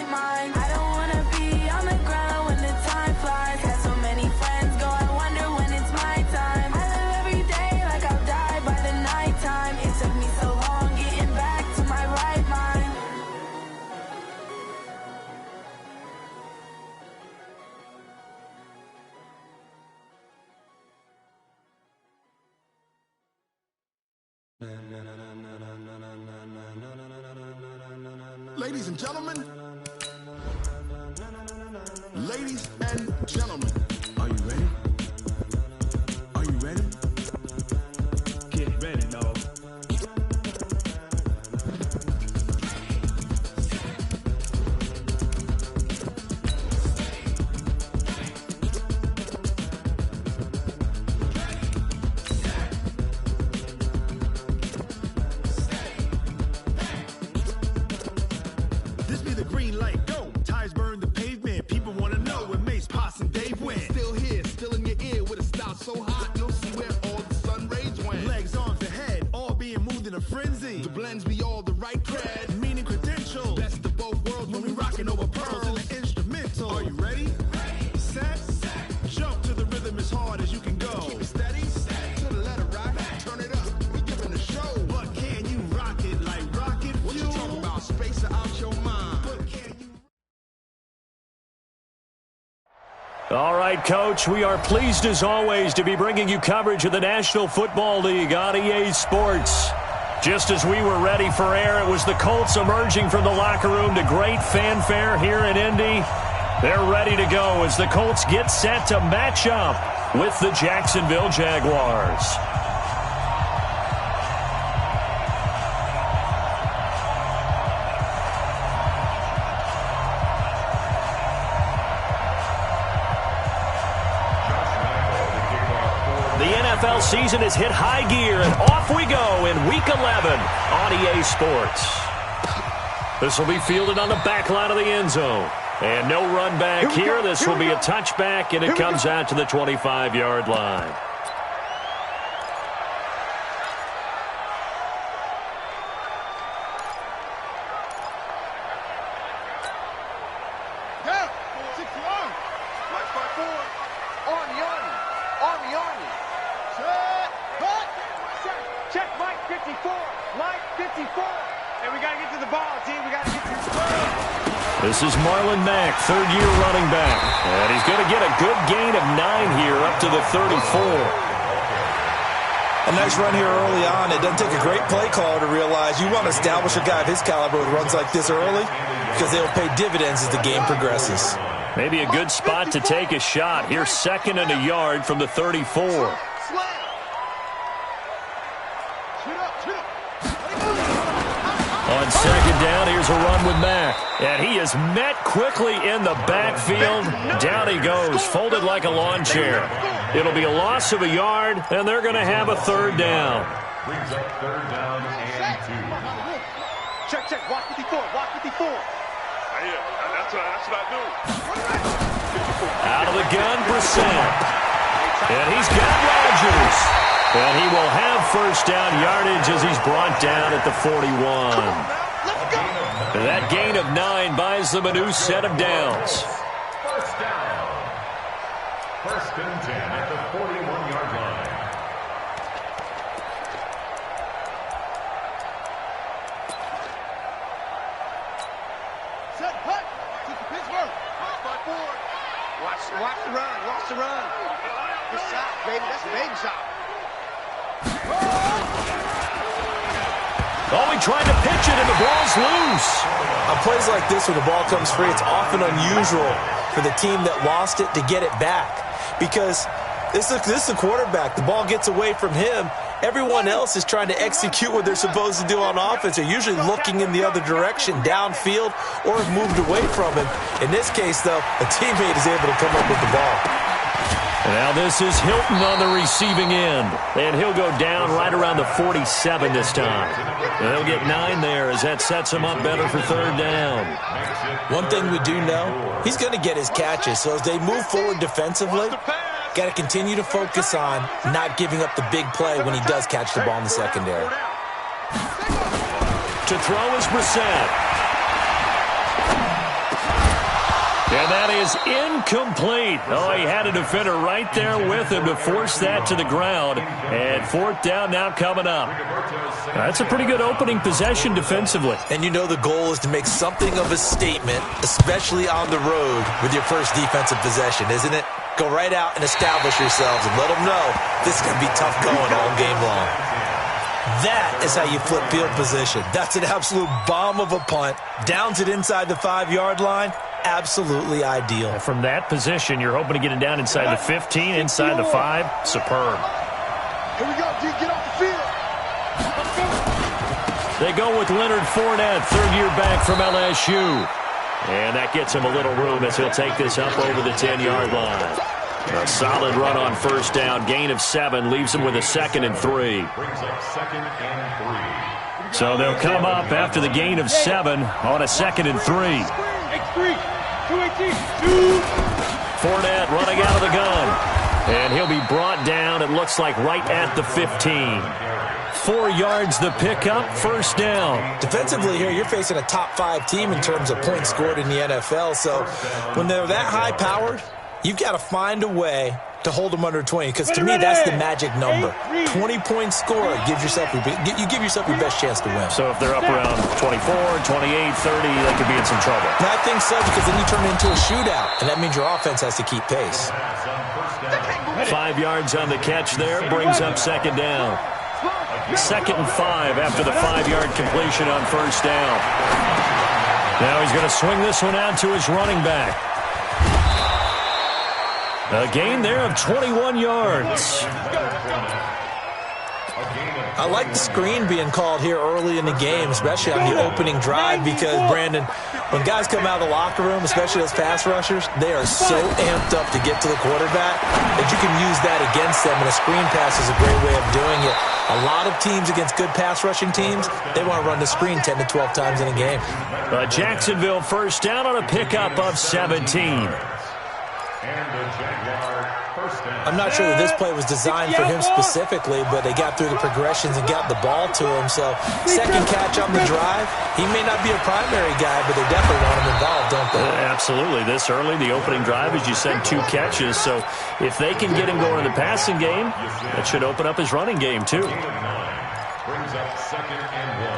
mind. I don't wanna be on the ground when the time flies. Had so many friends go, I wonder when it's my time. I live every day like I'll die by the nighttime. It took me so long getting back to my right mind. Ladies and gentlemen, ladies and gentlemen, are you ready? Are you ready? Get ready, dog. This be the green light, go. Tires burn the pavement. People want to know where Mace, Potts, and Dave went. Still here, still in your ear with a style so hot, you'll see where all the sun rays went. Legs, arms, and head, all being moved in a frenzy. The blends be all the right cred, meaning credentials. Best of both worlds when we rockin' over pearls in the instrumental. Are you ready? Set, jump to the rhythm as hard as you can go. Keep it steady, to the letter rock, turn it up. We giving a show. But can you rock it like rocket fuel? What you talking about? Space or out your mind? But can you? All right, Coach, we are pleased as always to be bringing you coverage of the National Football League on EA Sports. Just as we were ready for air, it was the Colts emerging from the locker room to great fanfare here in Indy. They're ready to go as the Colts get set to match up with the Jacksonville Jaguars. The NFL season has hit high gear, and off we go in Week 11 on EA Sports. This will be fielded on the back line of the end zone. And no run back here. This will be a touchback, and it comes out to the 25-yard line. Check Mike 54. Mike 54. And we got to get to the ball, team. We got to get to the ball. This is Marlon Mack, third-year running back. And he's going to get a good gain of 9 here up to the 34. A nice run here early on. It doesn't take a great play caller to realize you want to establish a guy of his caliber with runs like this early because they will pay dividends as the game progresses. Maybe a good spot to take a shot. Here's 2nd and a yard from the 34. On 2nd down, here's a run with Mack. And he is met quickly in the backfield. Down he goes, folded like a lawn chair. It'll be a loss of a yard, and they're going to have a 3rd down. Brings up 3rd down and 2. Check. Walk 54. Walk 54. That's what I do. Out of the gun, Brissett. And he's got Rodgers. And he will have 1st down yardage as he's brought down at the 41. That gain of 9 buys them a new set of downs. 1st down. 1st and 10 at the 41-yard line. Set, hut. Take the Pittsburgh. Watch the run. Watch the run. Good shot, baby. That's a big shot. Oh, he tried to pitch it, and the ball's loose. On plays like this, when the ball comes free, it's often unusual for the team that lost it to get it back. Because this is a quarterback. The ball gets away from him. Everyone else is trying to execute what they're supposed to do on offense. They're usually looking in the other direction, downfield, or have moved away from him. In this case, though, a teammate is able to come up with the ball. And now this is Hilton on the receiving end. And he'll go down right around the 47 this time. And he'll get 9 there as that sets him up better for 3rd down. One thing we do know, he's going to get his catches. So as they move forward defensively, got to continue to focus on not giving up the big play when he does catch the ball in the secondary. To throw is Brissett. And that is incomplete. Oh, he had a defender right there with him to force that to the ground. And fourth down now coming up. That's a pretty good opening possession defensively. And you know the goal is to make something of a statement, especially on the road with your first defensive possession, isn't it? Go right out and establish yourselves and let them know this is going to be tough going all game long. That is how you flip field position. That's an absolute bomb of a punt. Downs it inside the 5-yard line. Absolutely ideal. And from that position, you're hoping to get it down inside the 15, inside the 5. Superb. Here we go, D. Get off the field. They go with Leonard Fournette, third-year back from LSU. And that gets him a little room as he'll take this up over the 10-yard line. A solid run on first down. Gain of 7 leaves him with a 2nd and 3. Brings up 2nd and 3. So they'll come up after the gain of 7 on a 2nd and 3. Fournette running out of the gun. And he'll be brought down, it looks like, right at the 15. 4 yards the pickup, first down. Defensively here, you're facing a top 5 team in terms of points scored in the NFL. So when they're that high-powered, you've got to find a way to hold them under 20, because to me, that's the magic number. 20 points scored gives yourself you give yourself your best chance to win. So if they're up around 24, 28, 30, they could be in some trouble. And I think so, because then you turn it into a shootout, and that means your offense has to keep pace. 5 yards on the catch there, brings up 2nd down. 2nd and 5 after the 5-yard completion on first down. Now he's going to swing this one out to his running back. A gain there of 21 yards. I like the screen being called here early in the game, especially on the opening drive, because, Brandon, when guys come out of the locker room, especially those pass rushers, they are so amped up to get to the quarterback that you can use that against them, and a screen pass is a great way of doing it. A lot of teams against good pass rushing teams, they want to run the screen 10 to 12 times in a game. Jacksonville first down on a pickup of 17. I'm not sure that this play was designed for him specifically, but they got through the progressions and got the ball to him. So, second catch on the drive. He may not be a primary guy, but they definitely want him involved, don't they? Absolutely. This early, the opening drive, as you said, 2 catches. So, if they can get him going in the passing game, that should open up his running game, too. Brings up 2nd and 1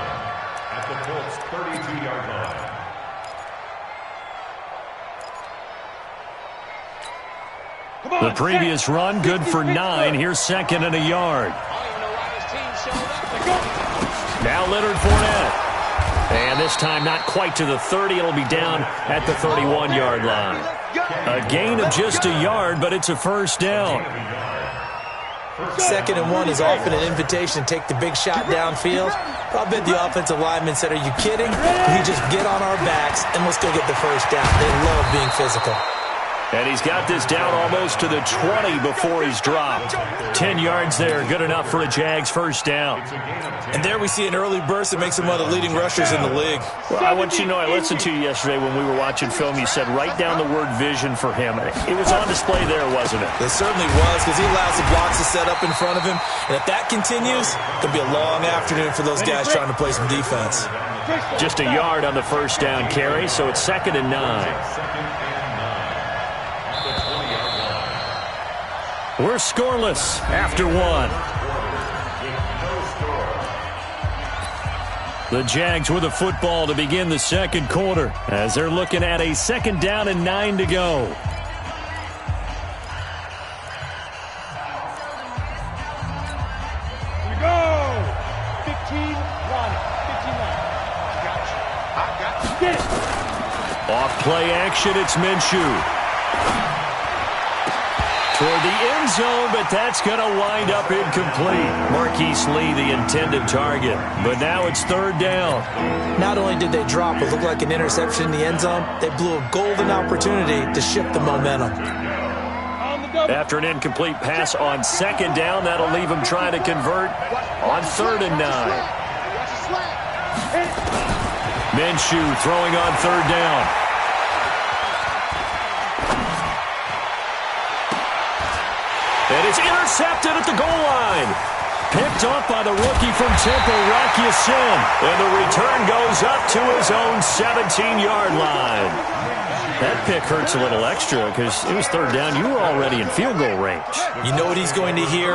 at the Colts 32-yard line. The previous run, good for 9. Here's 2nd and a yard. Now Leonard Fournette. And this time not quite to the 30. It'll be down at the 31-yard line. A gain of just a yard, but it's a first down. 2nd and 1 is often an invitation to take the big shot downfield. I'll bet the offensive lineman said, "Are you kidding? We just get on our backs and let's go get the first down." They love being physical. And he's got this down almost to the 20 before he's dropped. 10 yards there, good enough for a Jags first down. And there we see an early burst that makes him one of the leading rushers in the league. Well, I want you to know, I listened to you yesterday when we were watching film. You said write down the word vision for him. It was on display there, wasn't it? It certainly was, because he allows the blocks to set up in front of him. And if that continues, it could be a long afternoon for those guys trying to play some defense. Just a yard on the first down carry, so it's 2nd and 9. We're scoreless after 1. The Jags with a football to begin the second quarter as they're looking at a 2nd down and 9 to go. Here we go. 15, run. 15, run. Gotcha. Get it. Off play action, it's Minshew. Toward the end zone, but that's going to wind up incomplete. Marquise Lee, the intended target. But now it's 3rd down. Not only did they drop what looked like an interception in the end zone, they blew a golden opportunity to shift the momentum. After an incomplete pass on 2nd down, that'll leave him trying to convert on 3rd and 9. Minshew throwing on 3rd down. And it's intercepted at the goal line. Picked off by the rookie from Temple, Rocky Sin. And the return goes up to his own 17-yard line. That pick hurts a little extra because it was third down. You were already in field goal range. You know what he's going to hear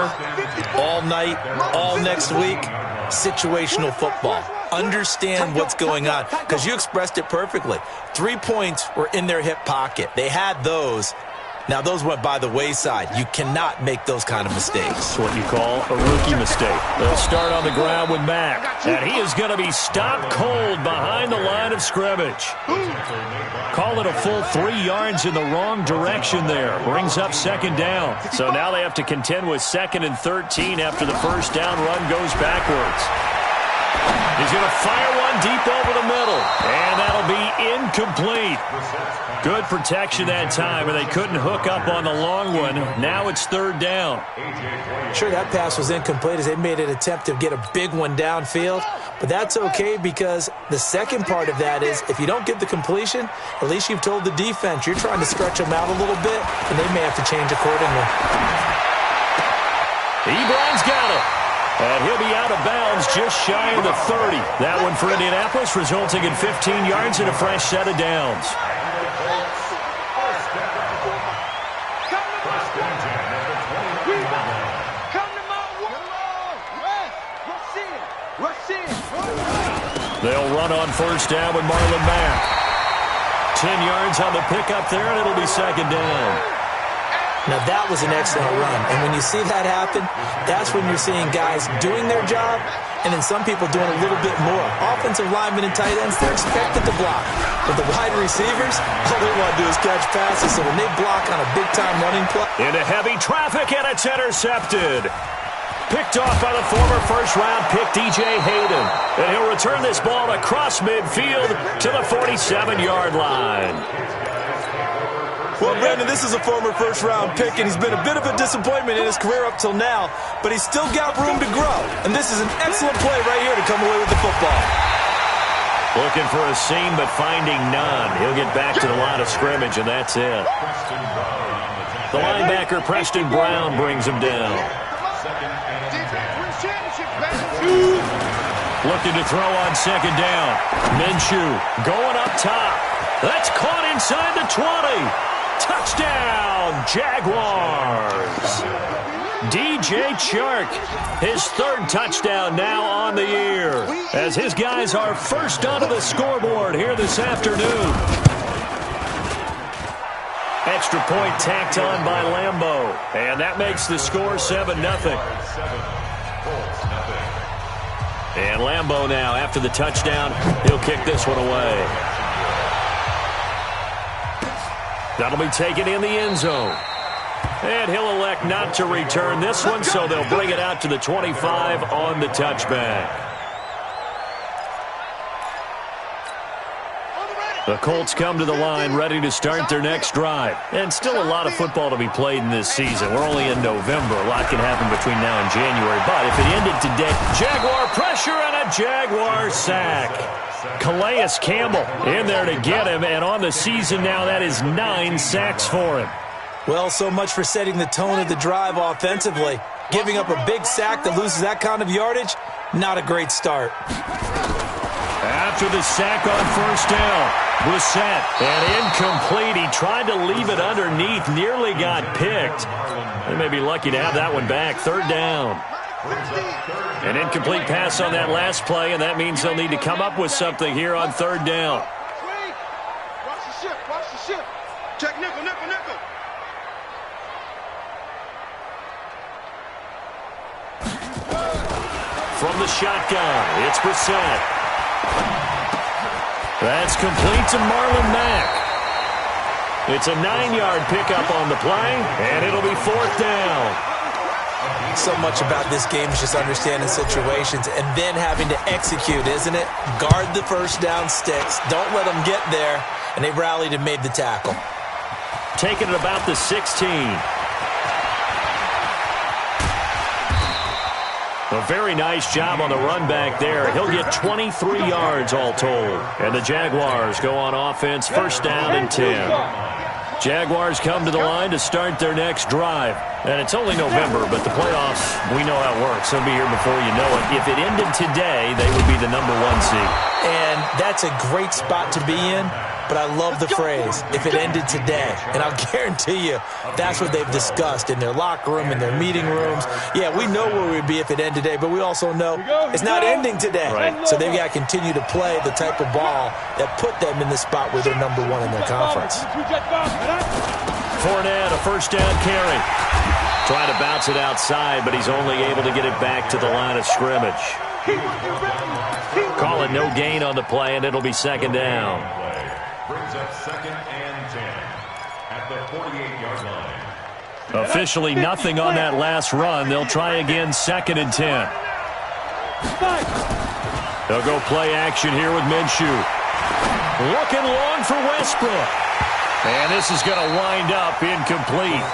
all night, all next week? Situational football. Understand what's going on, because you expressed it perfectly. 3 points were in their hip pocket. They had those. Now, those went by the wayside. You cannot make those kind of mistakes. That's what you call a rookie mistake. They'll start on the ground with Mack, and he is going to be stopped cold behind the line of scrimmage. Call it a full 3 yards in the wrong direction there. Brings up second down. So now they have to contend with 2nd and 13 after the first down run goes backwards. He's going to fire one deep over the middle, and that'll be incomplete. Good protection that time, and they couldn't hook up on the long one. Now it's third down. Sure, that pass was incomplete as they made an attempt to get a big one downfield, but that's okay because the second part of that is if you don't get the completion, at least you've told the defense you're trying to stretch them out a little bit, and they may have to change accordingly. Ebron's got it. And he'll be out of bounds just shy of the 30. That one for Indianapolis, resulting in 15 yards and a fresh set of downs. They'll run on first down with Marlon Mack. 10 yards on the pickup there, and it'll be second down. Now, that was an excellent run. And when you see that happen, that's when you're seeing guys doing their job and then some people doing a little bit more. Offensive linemen and tight ends, they're expected to block. But the wide receivers, all they want to do is catch passes. So when they block on a big-time running play. Into heavy traffic, and it's intercepted. Picked off by the former first-round pick, DJ Hayden. And he'll return this ball across midfield to the 47-yard line. Well, Brandon, this is a former first-round pick, and he's been a bit of a disappointment in his career up till now, but he's still got room to grow. And this is an excellent play right here to come away with the football. Looking for a seam, but finding none. He'll get back to the line of scrimmage, and that's it. The linebacker, Preston Brown, brings him down. Looking to throw on second down. Minshew going up top. That's caught inside the 20. Touchdown, Jaguars. DJ Chark, his third touchdown now on the year, as his guys are first onto the scoreboard here this afternoon. Extra point tacked on by Lambeau, and that makes the score 7-0. And Lambeau now, after the touchdown, he'll kick this one away. That'll be taken in the end zone. And he'll elect not to return this one, so they'll bring it out to the 25 on the touchback. The Colts come to the line ready to start their next drive. And still a lot of football to be played in this season. We're only in November. A lot can happen between now and January. But if it ended today, Jaguar pressure and a Jaguar sack. Calais Campbell in there to get him. And on the season now, that is 9 sacks for him. Well, so much for setting the tone of the drive offensively. Giving up a big sack that loses that kind of yardage, not a great start. After the sack on first down, Brissett, and incomplete. He tried to leave it underneath, nearly got picked. They may be lucky to have that one back. Third down. An incomplete pass on that last play, and that means they'll need to come up with something here on third down. Watch the ship, watch the ship. Check nickel, nickel, nickel. From the shotgun, it's Brissett. That's complete to Marlon Mack. It's a 9-yard pickup on the play, and it'll be fourth down. So much about this game is just understanding situations and then having to execute, isn't it? Guard the first down sticks. Don't let them get there. And they rallied and made the tackle. Taking it about the 16. A very nice job on the run back there. He'll get 23 yards all told. And the Jaguars go on offense, first down and 10. Jaguars come to the line to start their next drive. And it's only November, but the playoffs, we know how it works. They'll be here before you know it. If it ended today, they would be the #1 seed. And that's a great spot to be in. but I love the phrase, if it ended today. And I'll guarantee you that's what they've discussed in their locker room, in their meeting rooms. Yeah, we know where we'd be if it ended today, but we also know it's not ending today. Right. So they've got to continue to play the type of ball that put them in the spot where they're #1 in their conference. Fournette, a first down carry. Trying to bounce it outside, but he's only able to get it back to the line of scrimmage. Call it no gain on the play, and it'll be second down. Brings up 2nd and 10 at the 48-yard line. Officially nothing on that last run. They'll try again, 2nd and 10. They'll go play action here with Minshew. Looking long for Westbrook. And this is going to wind up incomplete.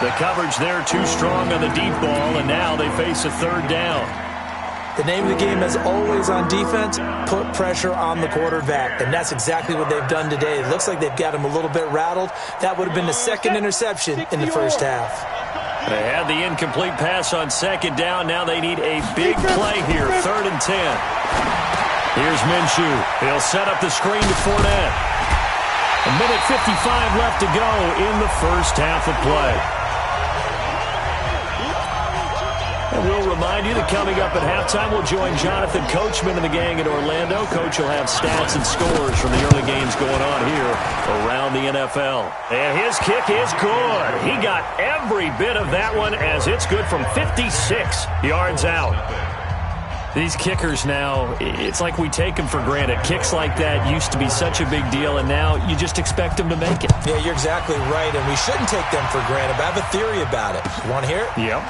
The coverage there too strong on the deep ball, and now they face a 3rd down. The name of the game is always on defense, put pressure on the quarterback, and that's exactly what they've done today. It looks like they've got him a little bit rattled. That would have been the 2nd interception in the first half. They had the incomplete pass on 2nd down. Now they need a big play here, 3rd and 10. Here's Minshew. He'll set up the screen to Fournette. A minute 55 left to go in the first half of play. And we'll remind you that coming up at halftime, we'll join Jonathan Coachman and the gang in Orlando. Coach will have stats and scores from the early games going on here around the NFL. And his kick is good. He got every bit of that one as it's good from 56 yards out. These kickers now, it's like we take them for granted. Kicks like that used to be such a big deal, and now you just expect them to make it. Yeah, you're exactly right, and we shouldn't take them for granted. But I have a theory about it. You want to hear it? Yep.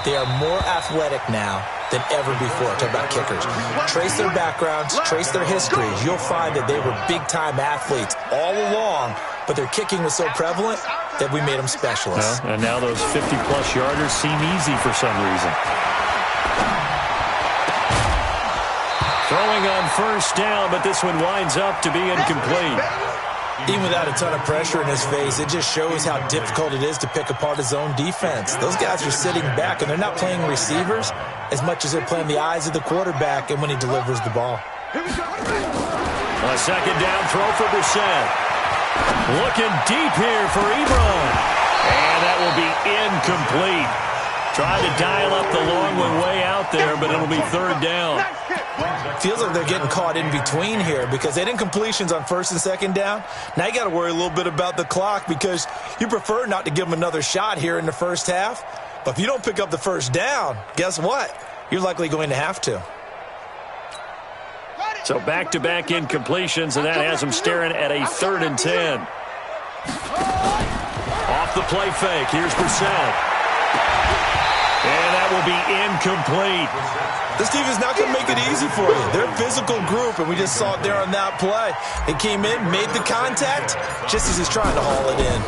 They are more athletic now than ever before. Talk about kickers. Trace their backgrounds, trace their histories. You'll find that they were big-time athletes all along, but their kicking was so prevalent that we made them specialists. Well, and now those 50-plus yarders seem easy for some reason. Throwing on first down, but this one winds up to be incomplete. Even without a ton of pressure in his face, it just shows how difficult it is to pick apart his own defense. Those guys are sitting back, and they're not playing receivers as much as they're playing the eyes of the quarterback and when he delivers the ball. A second down throw for Brissett. Looking deep here for Ebron. And that will be incomplete. Trying to dial up the long one way out there, but it'll be 3rd down. Feels like they're getting caught in between here because they didn't completions on 1st and 2nd down. Now you got to worry a little bit about the clock because you prefer not to give them another shot here in the first half. But if you don't pick up the first down, guess what? You're likely going to have to. So back-to-back incompletions, and that has them staring at a 3rd and 10. Off the play fake, here's Brissett. And that will be incomplete. This team is not going to make it easy for you. They're a physical group, and we just saw it there on that play. They came in, made the contact, just as he's trying to haul it in.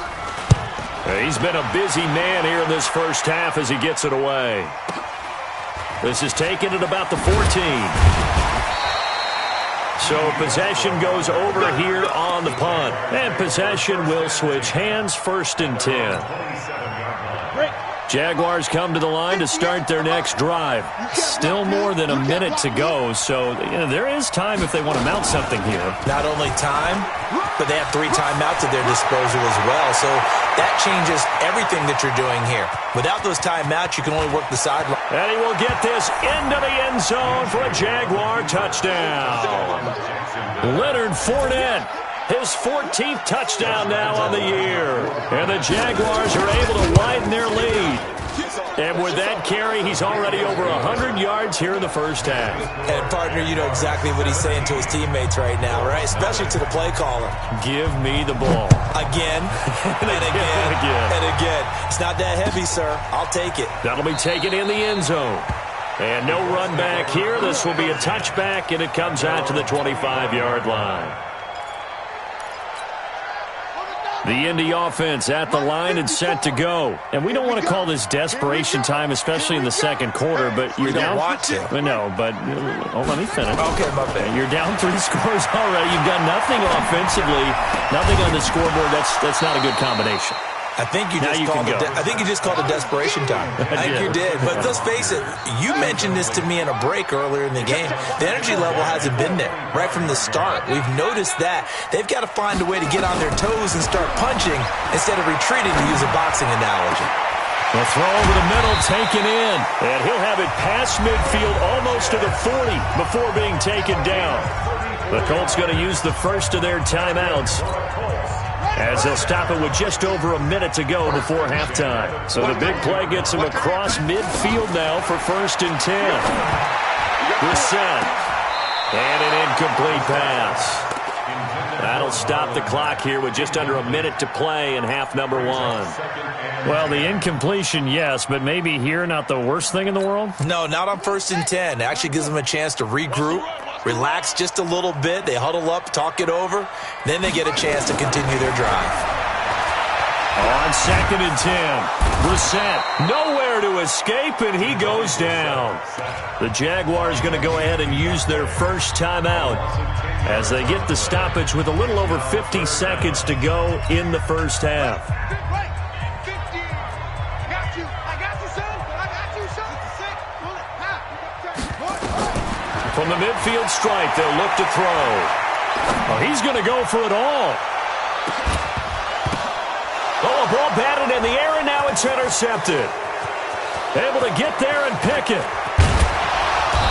He's been a busy man here in this first half as he gets it away. This is taken at about the 14. So possession goes over here on the punt. And possession will switch hands, 1st and 10. Jaguars come to the line to start their next drive. Still more than a minute to go, so there is time if they want to mount something here. Not only time, but they have 3 timeouts at their disposal as well, so that changes everything that you're doing here. Without those timeouts, you can only work the sideline. And he will get this into the end zone for a Jaguar touchdown. Leonard Fournette. His 14th touchdown now on the year. And the Jaguars are able to widen their lead. And with that carry, he's already over 100 yards here in the first half. And, partner, you know exactly what he's saying to his teammates right now, right? Especially to the play caller. Give me the ball. Again, and again, and again. It's not that heavy, sir. I'll take it. That'll be taken in the end zone. And no run back here. This will be a touchback, and it comes out to the 25-yard line. The Indy offense at the line and set to go. And we don't want to call this desperation time, especially in the second quarter, but you're down. You don't want to. No, but let me finish. Okay, my bad. You're down 3 scores already. You've done nothing offensively, nothing on the scoreboard. That's not a good combination. I think you just called a desperation time. I think you did. But let's face it, you mentioned this to me in a break earlier in the game. The energy level hasn't been there right from the start. We've noticed that. They've got to find a way to get on their toes and start punching instead of retreating, to use a boxing analogy. The throw over the middle taken in. And he'll have it past midfield almost to the 40 before being taken down. The Colts going to use the first of their timeouts, as they'll stop it with just over a minute to go before halftime. So the big play gets him across midfield now for 1st and 10. Brissett. And an incomplete pass. That'll stop the clock here with just under a minute to play in half number 1. Well, the incompletion, yes, but maybe here not the worst thing in the world? No, not on 1st and 10. It actually gives them a chance to regroup, relax just a little bit. They huddle up, talk it over. Then they get a chance to continue their drive. On 2nd and 10, Brissett nowhere to escape, and he goes down. The Jaguars going to go ahead and use their first timeout as they get the stoppage with a little over 50 seconds to go in the first half. From the midfield stripe, they'll look to throw. Oh, he's going to go for it all. Oh, a ball batted in the air, and now it's intercepted. Able to get there and pick it.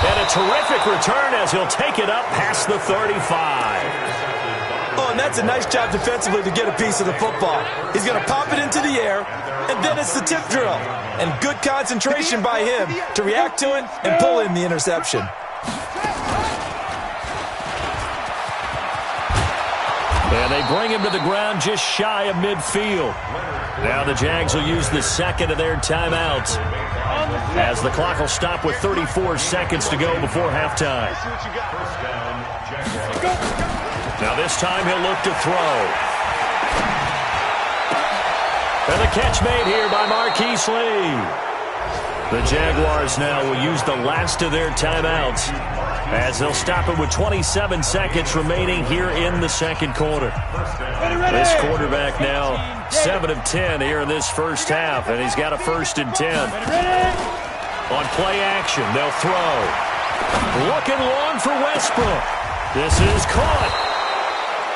And a terrific return as he'll take it up past the 35. Oh, and that's a nice job defensively to get a piece of the football. He's going to pop it into the air, and then it's the tip drill. And good concentration by him to react to it and pull in the interception. And they bring him to the ground just shy of midfield. Now the Jags will use the second of their timeouts, as the clock will stop with 34 seconds to go before halftime. Now this time he'll look to throw. And the catch made here by Marquise Lee. The Jaguars now will use the last of their timeouts, as they'll stop it with 27 seconds remaining here in the second quarter. This quarterback now 7 of 10 here in this first half, and he's got a 1st and 10. On play action, they'll throw. Looking long for Westbrook. This is caught.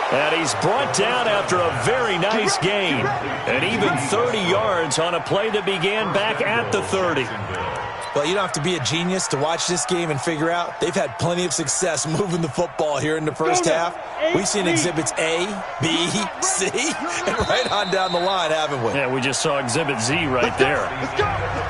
And he's brought down after a very nice gain. And even 30 yards on a play that began back at the 30. Well, you don't have to be a genius to watch this game and figure out they've had plenty of success moving the football here in the first half. We've seen exhibits A, B, C, and right on down the line, haven't we? Yeah, we just saw exhibit Z right there.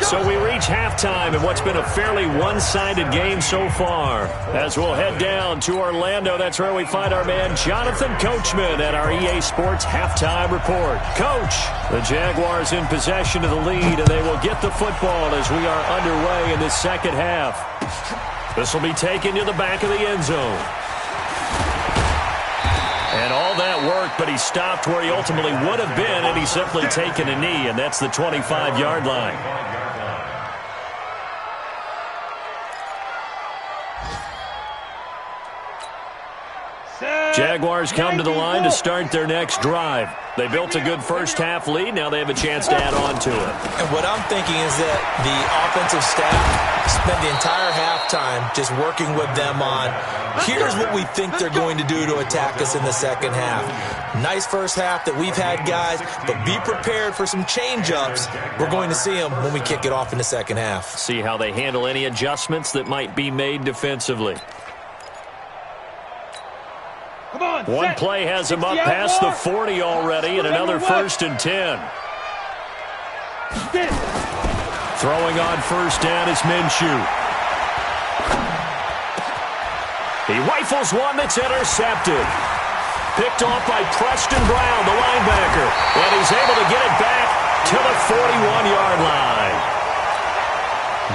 So we reach halftime in what's been a fairly one-sided game so far. As we'll head down to Orlando, that's where we find our man Jonathan Coachman at our EA Sports Halftime Report. Coach, the Jaguars in possession of the lead, and they will get the football as we are underway in the second half. This will be taken to the back of the end zone. And all that work, but he stopped where he ultimately would have been, and he's simply taken a knee, and that's the 25-yard line. Jaguars come to the line to start their next drive. They built a good first-half lead. Now they have a chance to add on to it. And what I'm thinking is that the offensive staff spent the entire halftime just working with them on, here's what we think they're going to do to attack us in the second half. Nice first half that we've had, guys, but be prepared for some change-ups. We're going to see them when we kick it off in the second half. See how they handle any adjustments that might be made defensively. One play has him up past the 40 already, and another 1st and 10. Throwing on first down is Minshew. He rifles one that's intercepted. Picked off by Preston Brown, the linebacker, and he's able to get it back to the 41-yard line.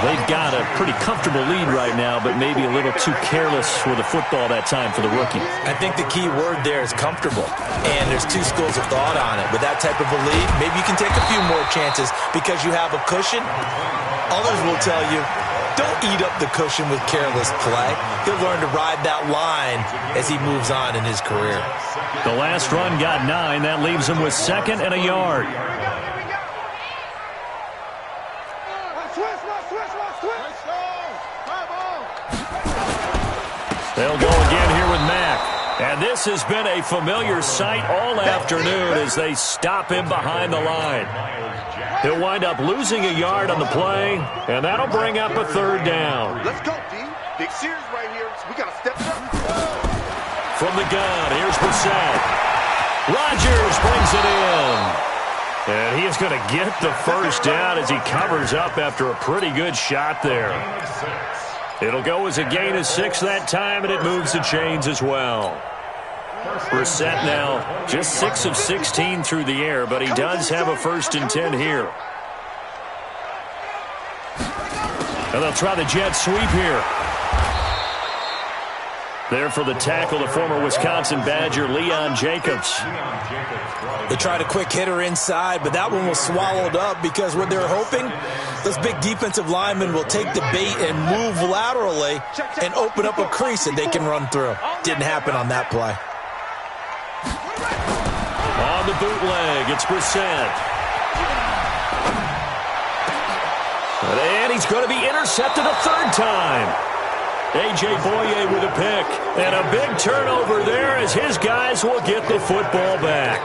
They've got a pretty comfortable lead right now, but maybe a little too careless with the football that time for the rookie. I think the key word there is comfortable, and there's two schools of thought on it. With that type of a lead, maybe you can take a few more chances because you have a cushion. Others will tell you, don't eat up the cushion with careless play. He'll learn to ride that line as he moves on in his career. The last run got 9. That leaves him with 2nd and a yard. They'll go again here with Mack. And this has been a familiar sight all afternoon as they stop him behind the line. He'll wind up losing a yard on the play, and that'll bring up a third down. Let's go, D. Big series right here. We got to step it up. From the gun, here's Brissett. Rodgers brings it in. And he is going to get the first down as he covers up after a pretty good shot there. It'll go as a gain of 6 that time, and it moves the chains as well. Brissett now just 6 of 16 through the air, but he does have a 1st and 10 here. And they'll try the jet sweep here. There for the tackle, the former Wisconsin Badger, Leon Jacobs. They tried a quick hitter inside, but that one was swallowed up because what they're hoping, those big defensive linemen will take the bait and move laterally and open up a crease that they can run through. Didn't happen on that play. On the bootleg, it's Brissett. And he's going to be intercepted a 3rd time. A.J. Boye with a pick. And a big turnover there as his guys will get the football back.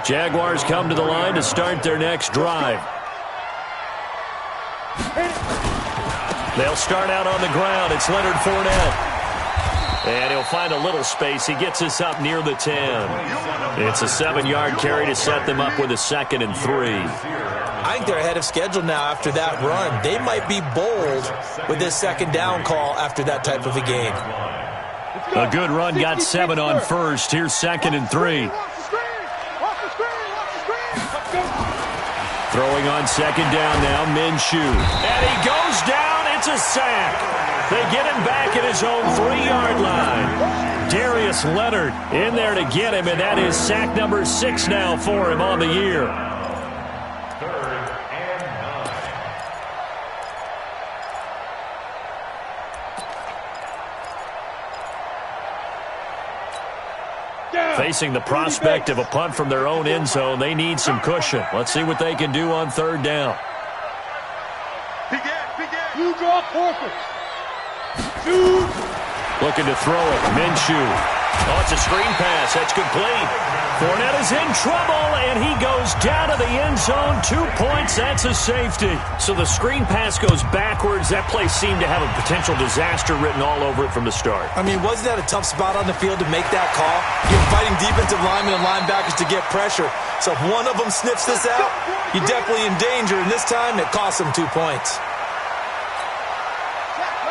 Jaguars come to the line to start their next drive. They'll start out on the ground. It's Leonard Fournette. And he'll find a little space. He gets us up near the 10. It's a 7-yard carry to set them up with a 2nd and 3. I think they're ahead of schedule now after that run. They might be bold with this 2nd down call after that type of a game. A good run got 7 on 1st. Here's 2nd and 3. Throwing on 2nd down now, Minshew. And he goes down. It's a sack. They get him back at his own 3-yard line. Darius Leonard in there to get him, and that is sack number 6 now for him on the year. Facing the prospect of a punt from their own end zone, they need some cushion. Let's see what they can do on 3rd down. You draw corpus. Looking to throw it. Minshew. Oh, it's a screen pass. That's complete. Fournette is in trouble, and he goes down to the end zone. 2 points. That's a safety. So the screen pass goes backwards. That play seemed to have a potential disaster written all over it from the start. I mean, wasn't that a tough spot on the field to make that call? You're fighting defensive linemen and linebackers to get pressure. So if one of them sniffs this out, you're definitely in danger. And this time, it cost them 2 points.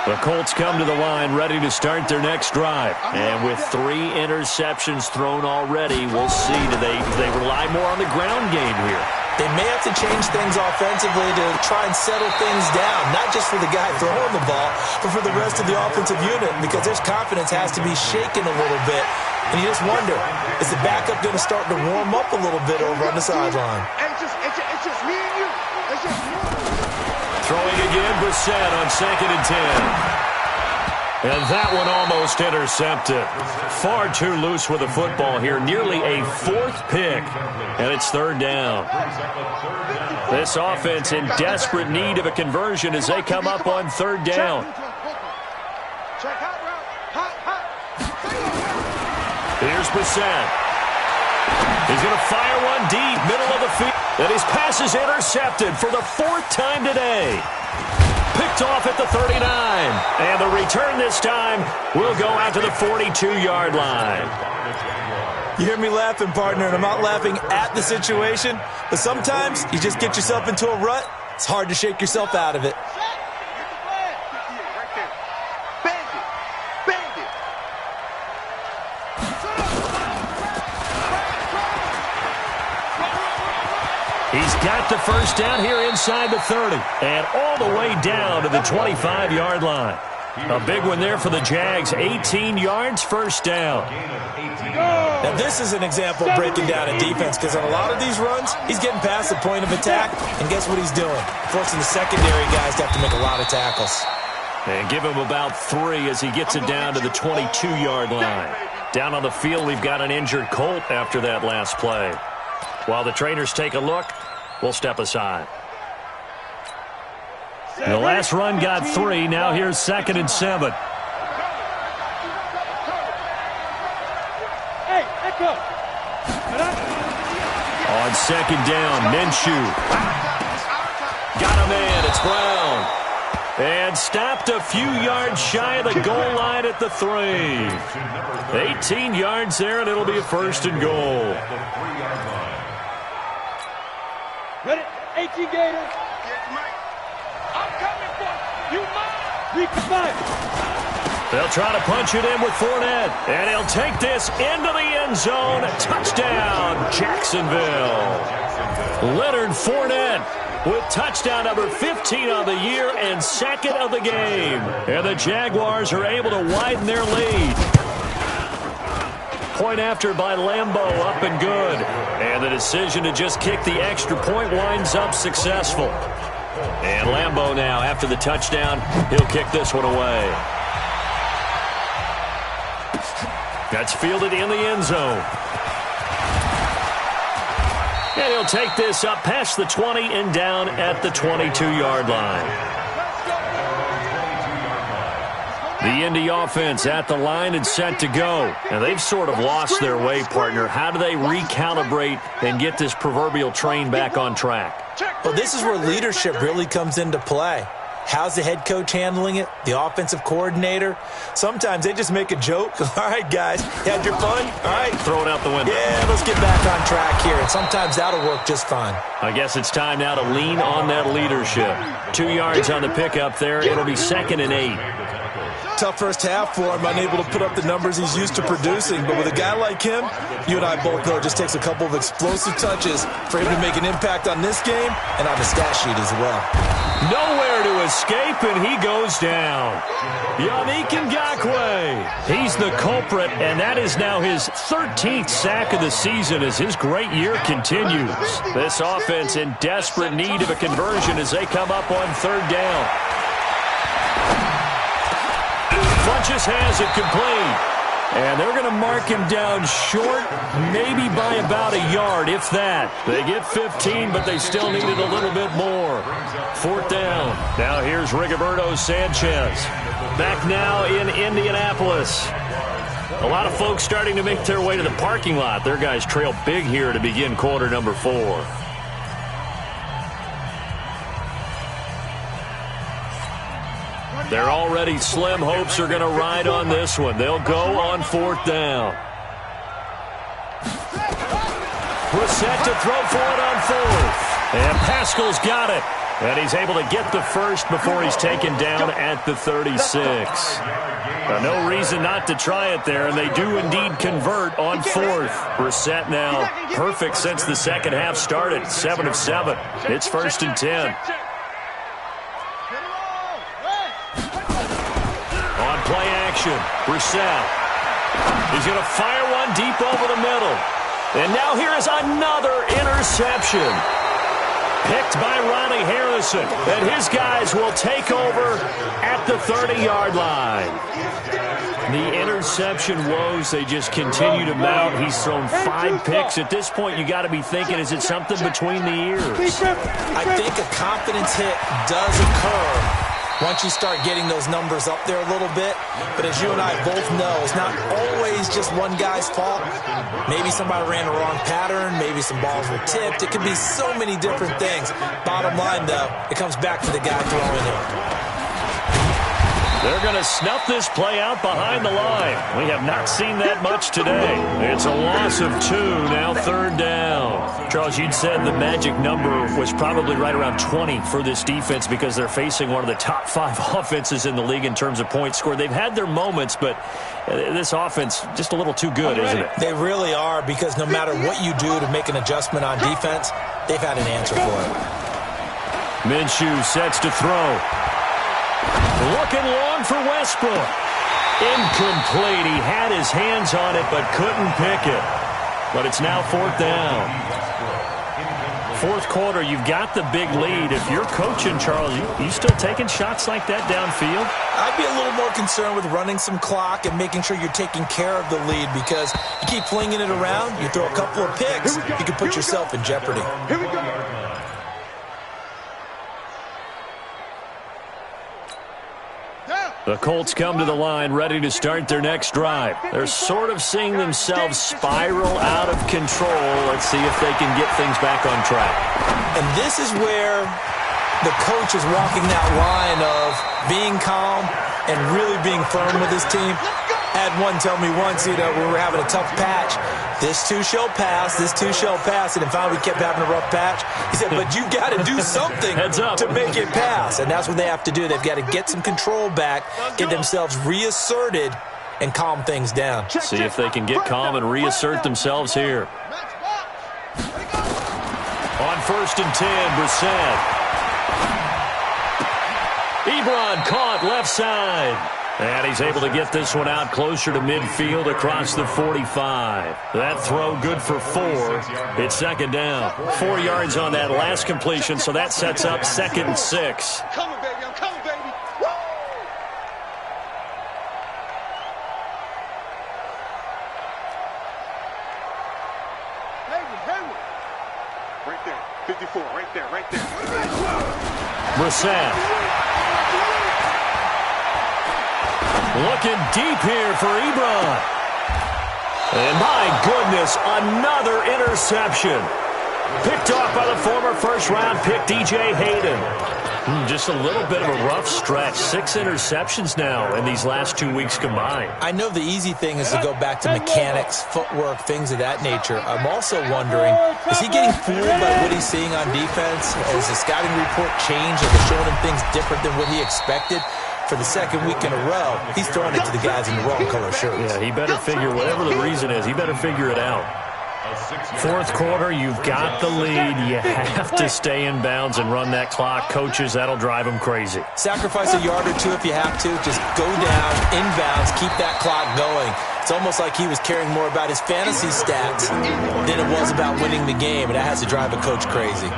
The Colts come to the line ready to start their next drive. And with 3 interceptions thrown already, we'll see. Do they rely more on the ground game here? They may have to change things offensively to try and settle things down, not just for the guy throwing the ball, but for the rest of the offensive unit, because their confidence has to be shaken a little bit. And you just wonder, is the backup going to start to warm up a little bit over on the sideline? It's just me and you. It's just me. Throwing again, Brissett on 2nd and 10. And that one almost intercepted. Far too loose with the football here. Nearly a 4th pick. And it's 3rd down. This offense in desperate need of a conversion as they come up on 3rd down. Here's Brissett. He's going to fire one deep, middle of the field. And his pass is intercepted for the 4th time today. Picked off at the 39. And the return this time will go out to the 42-yard line. You hear me laughing, partner, and I'm not laughing at the situation, but sometimes you just get yourself into a rut. It's hard to shake yourself out of it. He's got the first down here inside the 30 and all the way down to the 25-yard line. A big one there for the Jags. 18 yards, first down. Now, this is an example of breaking down a defense because on a lot of these runs, he's getting past the point of attack, and guess what he's doing? Forcing the secondary guys to have to make a lot of tackles. And give him about 3 as he gets it down to the 22-yard line. Down on the field, we've got an injured Colt after that last play. While the trainers take a look, we'll step aside. The last run got 3. Now here's 2nd and 7. second down. Minshew. Got a man. It's Brown. And stopped a few yards shy of the goal line at the 3. 18 yards there, and it'll be a first and goal. Ready? 18 Gators. I'm coming for you. Reach the fight. They'll try to punch it in with Fournette. And he'll take this into the end zone. Touchdown, Jacksonville. Leonard Fournette with touchdown number 15 on the year and second of the game. And the Jaguars are able to widen their lead. Point after by Lambeau, up and good. And the decision to just kick the extra point winds up successful. And Lambeau now, after the touchdown, he'll kick this one away. That's fielded in the end zone. And he'll take this up past the 20 and down at the 22-yard line. The Indy offense at the line and set to go. And they've sort of lost their way, partner. How do they recalibrate and get this proverbial train back on track? Well, this is where leadership really comes into play. How's the head coach handling it? The offensive coordinator? Sometimes they just make a joke. All right, guys, you had your fun? All right. Throw it out the window. Yeah, let's get back on track here. And sometimes that'll work just fine. I guess it's time now to lean on that leadership. 2 yards on the pickup there. It'll be 2nd and 8. Tough first half for him, unable to put up the numbers he's used to producing. But with a guy like him, you and I both know it just takes a couple of explosive touches for him to make an impact on this game and on the stat sheet as well. Nowhere to escape, and he goes down. Yannick Ngakoue. He's the culprit, and that is now his 13th sack of the season as his great year continues. This offense in desperate need of a conversion as they come up on 3rd down. Funches has it complete. And they're going to mark him down short, maybe by about a yard, if that. They get 15, but they still needed a little bit more. 4th down. Now here's Rigoberto Sanchez. Back now in Indianapolis. A lot of folks starting to make their way to the parking lot. Their guys trail big here to begin quarter number 4. They're already slim hopes are going to ride on this one. They'll go on 4th down. Brissett to throw for it on 4th. And Pascal's got it. And he's able to get the first before he's taken down at the 36. No reason not to try it there, and they do indeed convert on 4th. Brissett now perfect since the second half started. 7 of 7. It's 1st and 10. Play action. Brissett. He's going to fire one deep over the middle. And now here is another interception. Picked by Ronnie Harrison. And his guys will take over at the 30-yard line. The interception woes, they just continue to mount. He's thrown 5 picks. At this point, you got to be thinking, is it something between the ears? I think a confidence hit does occur once you start getting those numbers up there a little bit. But as you and I both know, it's not always just one guy's fault. Maybe somebody ran a wrong pattern. Maybe some balls were tipped. It could be so many different things. Bottom line, though, it comes back to the guy throwing it. They're going to snuff this play out behind the line. We have not seen that much today. It's a loss of 2, now 3rd down. Charles, you'd said the magic number was probably right around 20 for this defense because they're facing one of the top 5 offenses in the league in terms of points scored. They've had their moments, but this offense just a little too good, isn't it? They really are, because no matter what you do to make an adjustment on defense, they've had an answer for it. Minshew sets to throw. Looking long for Westbrook. Incomplete. He had his hands on it but couldn't pick it. But it's now 4th down. 4th quarter, you've got the big lead. If you're coaching, Charles, you still taking shots like that downfield? I'd be a little more concerned with running some clock and making sure you're taking care of the lead, because you keep flinging it around, you throw a couple of picks, you can put yourself in jeopardy. Here we go. Down. The Colts come to the line ready to start their next drive. They're sort of seeing themselves spiral out of control. Let's see if they can get things back on track. And this is where the coach is walking that line of being calm and really being firm with his team. I had one tell me once, we were having a tough patch. This too shall pass, this too shall pass. And finally we kept having a rough patch. He said, but you got to do something to make it pass. And that's what they have to do. They've got to get some control back, get themselves reasserted, and calm things down. See if they can get calm and reassert themselves here. On 1st and 10, Brissett. Ebron caught left side. And he's able to get this one out closer to midfield across the 45. That throw good for 4. It's 2nd down. 4 yards on that last completion, so that sets up 2nd and 6. I'm coming, baby. I'm coming, baby. Woo! Hayward. Right there. 54. Right there. Brissett. Looking deep here for Ebron. And my goodness, another interception. Picked off by the former first-round pick, DJ Hayden. Just a little bit of a rough stretch. 6 interceptions now in these last 2 weeks combined. I know the easy thing is to go back to mechanics, footwork, things of that nature. I'm also wondering, is he getting fooled by what he's seeing on defense? Has the scouting report changed? Are they showing him things different than what he expected? For the 2nd week in a row, he's throwing it to the guys in the wrong color shirts. Yeah, he better figure, whatever the reason is, he better figure it out. 4th quarter, you've got the lead. You have to stay in bounds and run that clock. Coaches, that'll drive them crazy. Sacrifice a yard or 2 if you have to. Just go down, in bounds, keep that clock going. It's almost like he was caring more about his fantasy stats than it was about winning the game, and that has to drive a coach crazy.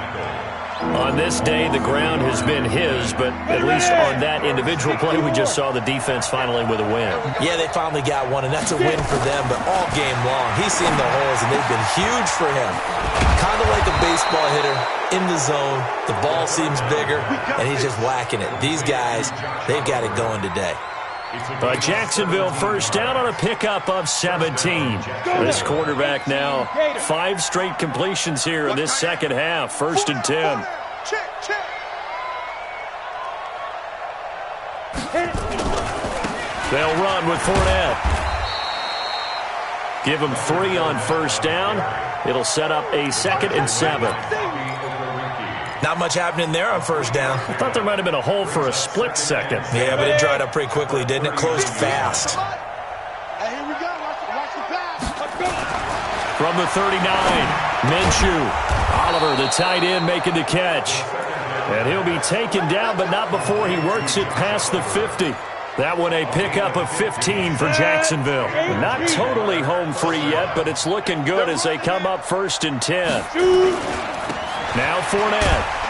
On this day, the ground has been his, but at least on that individual play, we just saw the defense finally with a win. Yeah, they finally got one, and that's a win for them, but all game long, he's seen the holes, and they've been huge for him. Kind of like a baseball hitter in the zone. The ball seems bigger, and he's just whacking it. These guys, they've got it going today. Jacksonville first down on a pickup of 17. This quarterback now 5 straight completions here in this second half. 1st and 10. They'll run with Fournette. Give him 3 on 1st down. It'll set up a 2nd and 7. Not much happening there on 1st down. I thought there might have been a hole for a split second. Yeah, but it dried up pretty quickly, didn't it? Closed fast. Hey, here we go. Watch the pass. From the 39, Minshew. Oliver, the tight end, making the catch. And he'll be taken down, but not before he works it past the 50. That one a pickup of 15 for Jacksonville. Not totally home free yet, but it's looking good as they come up 1st and 10. Now Fournette.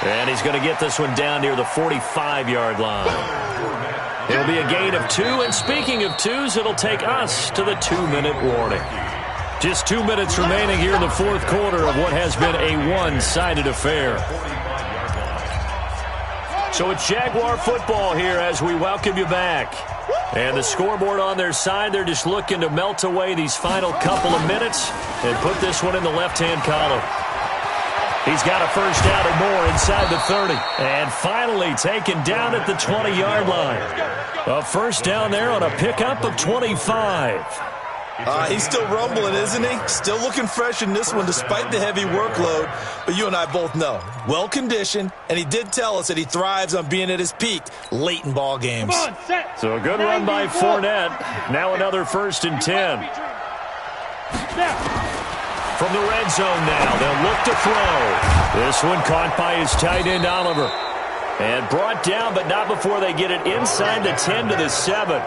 And he's going to get this one down near the 45-yard line. It'll be a gain of 2, and speaking of 2s, it'll take us to the 2-minute warning. Just 2 minutes remaining here in the 4th quarter of what has been a one-sided affair. So it's Jaguar football here as we welcome you back. And the scoreboard on their side, they're just looking to melt away these final couple of minutes and put this one in the left-hand column. He's got a 1st down or more inside the 30. And finally taken down at the 20-yard line. A 1st down there on a pickup of 25. He's still rumbling, isn't he? Still looking fresh in this one despite the heavy workload. But you and I both know, well-conditioned, and he did tell us that he thrives on being at his peak late in ball games. So a good run by Fournette. Now another 1st and 10. From the red zone now, they'll look to throw. This one caught by his tight end, Oliver. And brought down, but not before they get it inside the 10 to the 7.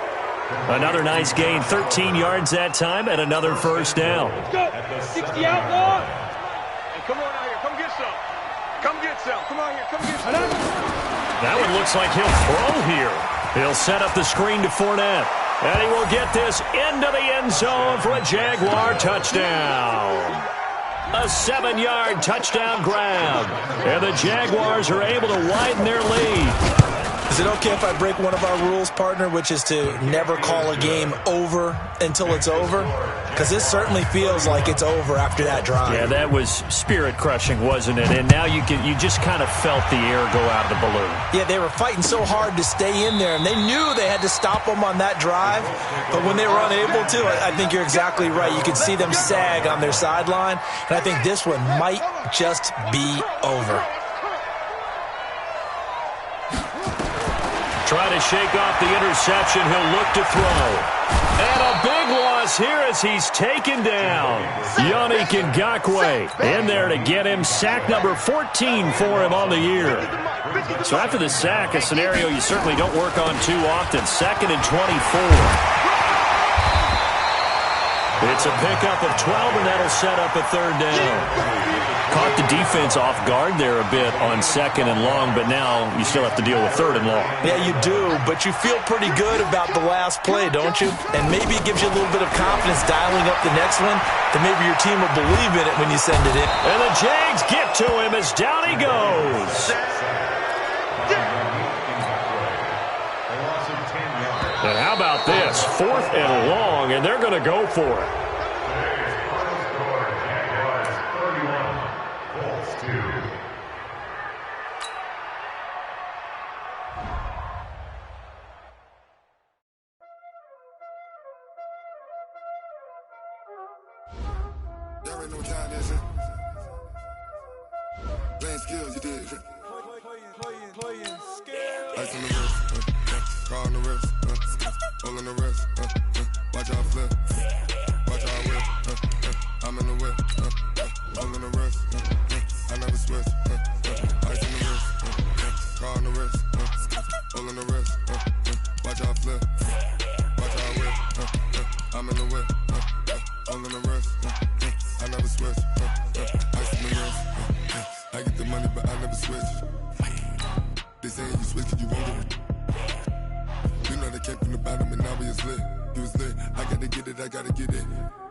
Another nice gain, 13 yards that time, and another 1st down. Let's go. 60 out long. Hey, come on out here. Come get some. Come get some. Come on here. Come get some. That one looks like he'll throw here. He'll set up the screen to Fournette. And he will get this into the end zone for a Jaguar touchdown. A 7-yard touchdown grab. And the Jaguars are able to widen their lead. Is it okay if I break one of our rules, partner, which is to never call a game over until it's over? Because this certainly feels like it's over after that drive. Yeah, that was spirit-crushing, wasn't it? And now you just kind of felt the air go out of the balloon. Yeah, they were fighting so hard to stay in there, and they knew they had to stop them on that drive. But when they were unable to, I think you're exactly right. You could see them sag on their sideline, and I think this one might just be over. Try to shake off the interception. He'll look to throw. And a big loss here as he's taken down. Yannick Ngakoue in there to get him. Sack number 14 for him on the year. So after the sack, a scenario you certainly don't work on too often. 2nd and 24. It's a pickup of 12, and that'll set up a 3rd down. Caught the defense off guard there a bit on 2nd and long, but now you still have to deal with 3rd and long. Yeah, you do, but you feel pretty good about the last play, don't you? And maybe it gives you a little bit of confidence dialing up the next one, that maybe your team will believe in it when you send it in. And the Jags get to him as down he goes. And how about this? 4th and long, and they're going to go for it. Y'all already know what time it is. Playing skills, you did. Playing skills. Ice on the wrist, car on the wrist, hole in the wrist, watch out flip, watch out whip, I'm in the whip, hole in the wrist, I never switch, ice on the wrist, car on the wrist, hole in the wrist, watch out flip, watch out whip, I'm in the whip, hole in the wrist, I never switch, ice on the wrist, I get the money but I never switch. They saying you switch cause you won't get it. You know they came from the bottom and now we is lit. You was lit, I gotta get it, I gotta get it.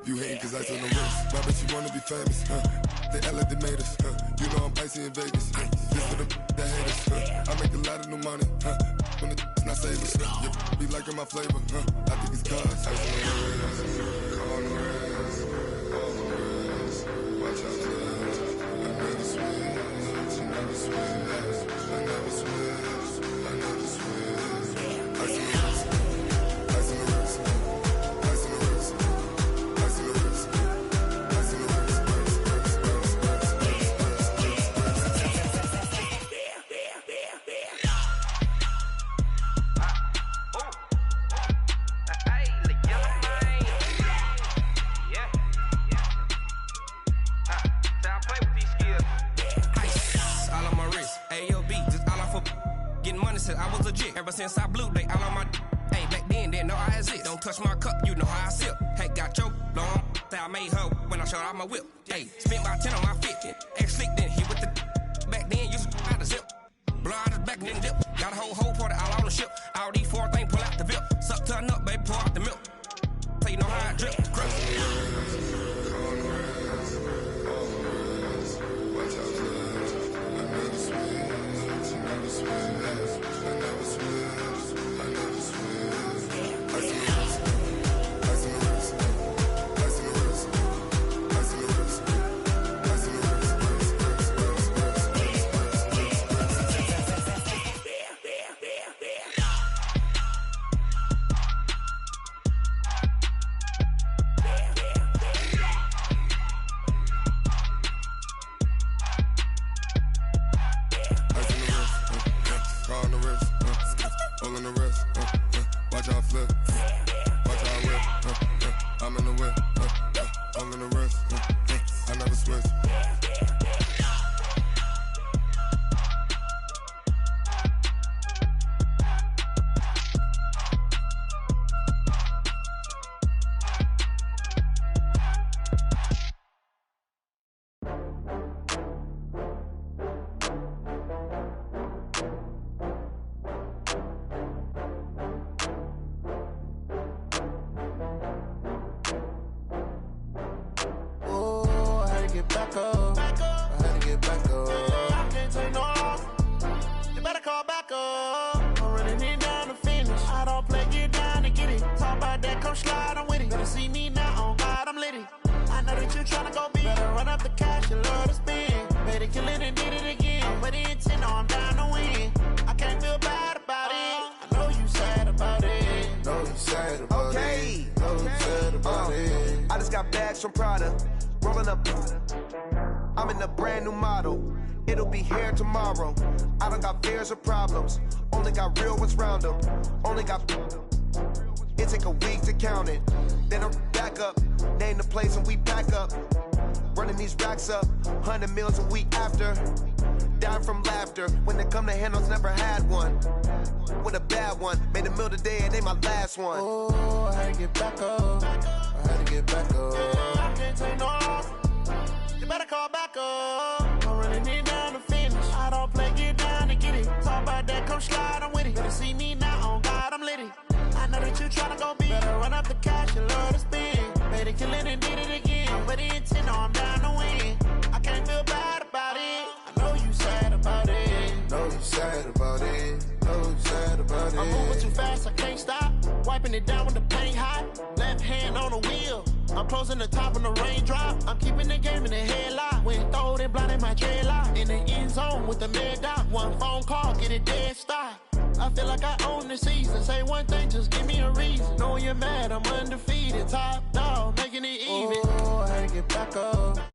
You hating cause ice on the wrist. Why bet you wanna be famous, They act like they made us, You know I'm icy in Vegas, Just for the that hate us, I make a lot of new money, When it's not savers, You be liking my flavor, I think it's cause ice on the wrist, on the wrist, on the wrist. Watch out, I never switch, I never switch. I never switch, I never switch. Ice on the wrist, ice on the wrist, ice on the wrist, ice on the wrist, ice on the I was legit. Ever since I blew, they all on my hey, back then, didn't know I exist. Don't touch my cup, you know how I sip. Hey, got your long that I made her when I showed out my whip. Hey, spent my 10 on my 50. Ex-slick, then hit with the back then, used to out the zip. Blow out his back and then dip. Got a whole party all on the ship. All these 4 things, pull out the VIP. Suck to a nut, baby, pour out the milk. So you know how I drip. Grip. slide, I'm with it. Better see me now, on God, I'm litty. I know that you tryna go big. Better run up the cash, you love to spend. Better kill it and did it again. I'm with the intent, no, I'm down to win. I can't feel bad about it. I know you sad about it. Know you sad about it. Know you sad about it. I just got bags from Prada. Rolling up. I'm in a brand new model. It'll be here tomorrow. I don't got fears or problems. Only got real ones round them. Only got. It take a week to count it. Then I'm back up. Name the place and we back up. Running these racks up. 100 meals a week after. Dying from laughter. When they come to handles, never had one. With a bad one. Made a meal today and they my last one. Oh, I had to get back up. I had to get back up. I can't take no loss. You better call back up. I'm running it down to finish. I don't play, get down to get it. Talk about that, come slide, I'm with it. Better see me now, on God, I'm litty. I know that you tryna go big. Better run up the cash, you love to spend. Better kill it and did it again. I'm with the intent, no, I'm down to win. I can't feel bad about it. I know you sad about it. Know you sad about it. Know you sad about it. I'm moving too fast, I can't stop. Wiping it down with the paint hot. Left hand on the wheel. I'm closing the top when the raindrop. I'm keeping the game in the headlock. When throwed and blinded my dreadlock. In the end zone with the mad dot. One phone call, get it dead stop. I feel like I own the season. Say one thing, just give me a reason. Knowing you're mad, I'm undefeated. Top dog, making it even. Oh, I had to get back up.